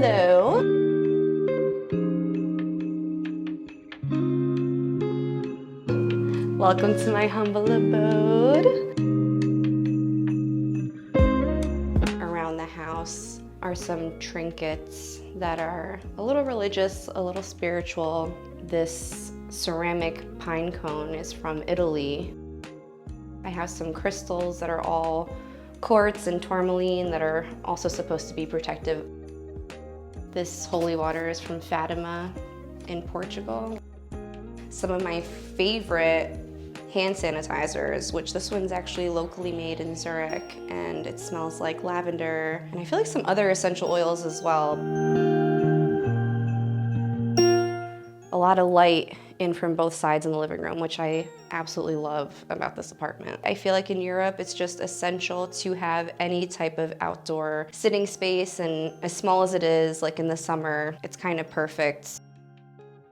Hello. Welcome to my humble abode. Around the house are some trinkets that are a little religious, a little spiritual. This ceramic pine cone is from Italy. I have some crystals that are all quartz and tourmaline that are also supposed to be protective. This holy water is from Fatima in Portugal. Some of my favorite hand sanitizers, which this one's actually locally made in Zurich, and it smells like lavender, and I feel like some other essential oils as well. A lot of light in from both sides in the living room, which I absolutely love about this apartment. I feel like in Europe, it's just essential to have any type of outdoor sitting space, and as small as it is, like in the summer, it's kind of perfect.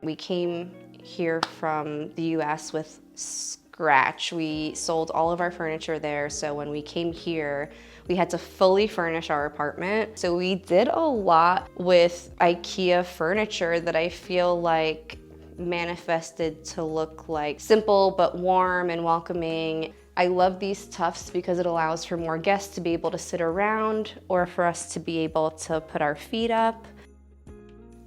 We came here from the US with scratch. We sold all of our furniture there, so when we came here, we had to fully furnish our apartment. So we did a lot with Ikea furniture that I feel like manifested to look like simple but warm and welcoming. I love these tufts because it allows for more guests to be able to sit around or for us to be able to put our feet up.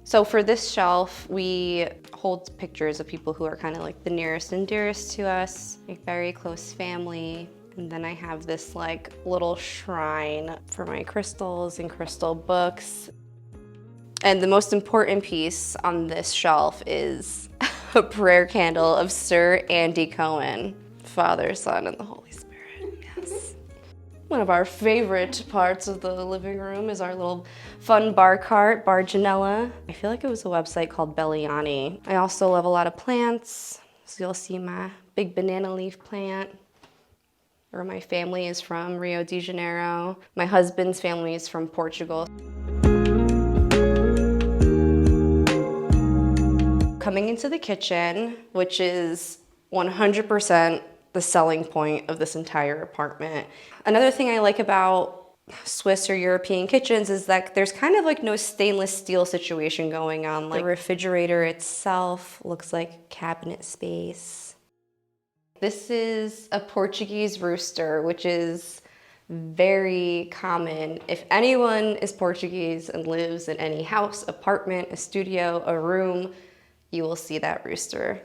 So for this shelf, we hold pictures of people who are kind of like the nearest and dearest to us, like very close family. And then I have this like little shrine for my crystals and crystal books. And the most important piece on this shelf is a prayer candle of Sir Andy Cohen, Father, Son, and the Holy Spirit, yes. One of our favorite parts of the living room is our little fun bar cart, Bar Janella. I feel like it was a website called Belliani. I also love a lot of plants. So you'll see my big banana leaf plant. Where my family is from, Rio de Janeiro. My husband's family is from Portugal. Coming into the kitchen, which is 100% the selling point of this entire apartment. Another thing I like about Swiss or European kitchens is that there's kind of like no stainless steel situation going on. Like the refrigerator itself looks like cabinet space. This is a Portuguese rooster, which is very common. If anyone is Portuguese and lives in any house, apartment, a studio, a room, you will see that rooster.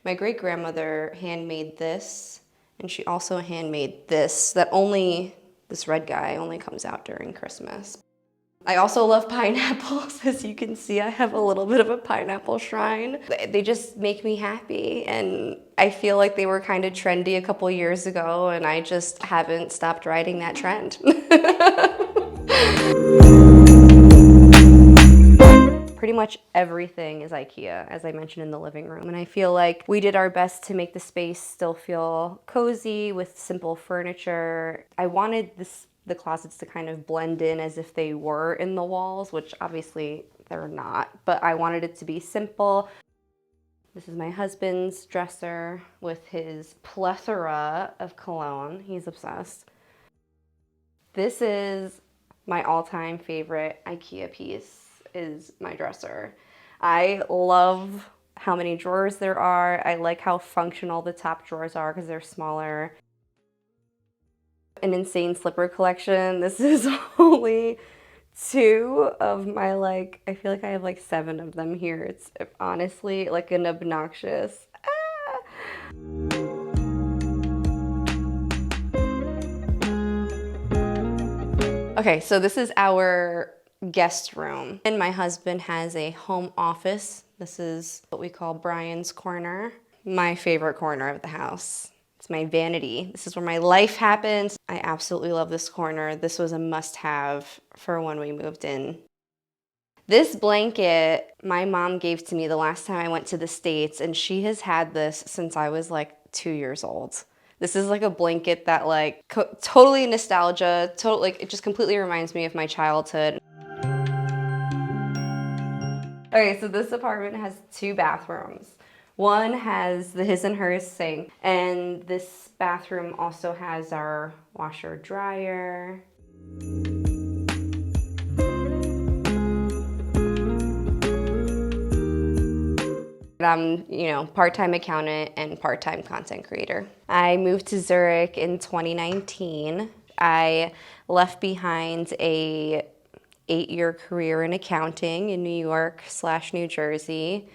My great-grandmother handmade this, and she also handmade this, this red guy only comes out during Christmas. I also love pineapples. As you can see, I have a little bit of a pineapple shrine. They just make me happy, and I feel like they were kind of trendy a couple years ago, and I just haven't stopped riding that trend. Pretty much everything is Ikea, as I mentioned in the living room. And I feel like we did our best to make the space still feel cozy with simple furniture. I wanted the closets to kind of blend in as if they were in the walls, which obviously they're not, but I wanted it to be simple. This is my husband's dresser with his plethora of cologne. He's obsessed. This is my all-time favorite Ikea piece. Is my dresser. I love how many drawers there are. I like how functional the top drawers are because they're smaller. An insane slipper collection. This is only 2 of my I feel like I have like 7 of them here. It's honestly like an obnoxious. Okay, so this is our guest room. And my husband has a home office. This is what we call Brian's corner. My favorite corner of the house. It's my vanity. This is where my life happens. I absolutely love this corner. This was a must-have for when we moved in. This blanket my mom gave to me the last time I went to the States, and she has had this since I was like 2 years old. This is like a blanket that totally nostalgia, it just completely reminds me of my childhood. Okay, so this apartment has 2 bathrooms. One has the his and hers sink, and this bathroom also has our washer dryer. I'm, part-time accountant and part-time content creator. I moved to Zurich in 2019. I left behind a 8-year career in accounting in New York/New Jersey.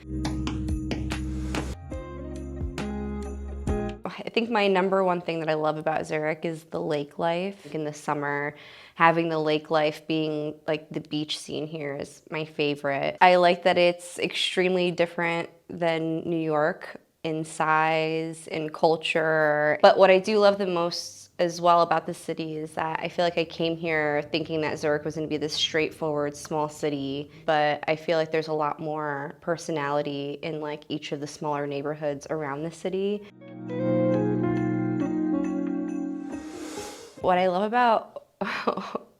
I think my number one thing that I love about Zurich is the lake life. In the summer, having the lake life being like the beach scene here is my favorite. I like that it's extremely different than New York in size, in culture. But what I do love the most as well about the city is that I feel like I came here thinking that Zurich was going to be this straightforward small city, but I feel like there's a lot more personality in like each of the smaller neighborhoods around the city. What I love about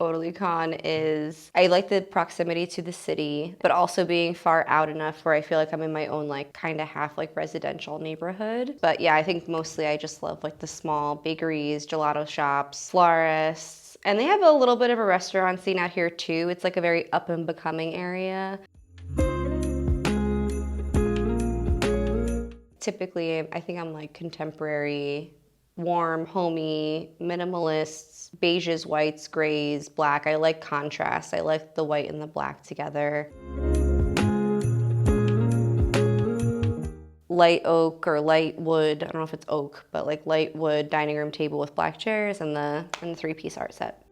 Oerlikon is I like the proximity to the city, but also being far out enough where I feel like I'm in my own like kind of half like residential neighborhood. But yeah, I think mostly I just love like the small bakeries, gelato shops, florists, and they have a little bit of a restaurant scene out here too. It's like a very up and becoming area. Typically, I think I'm like contemporary, warm, homey, minimalists, beiges, whites, grays, black. I like contrast. I like the white and the black together. Light oak or light wood, I don't know if it's oak, but like light wood dining room table with black chairs and the 3-piece art set.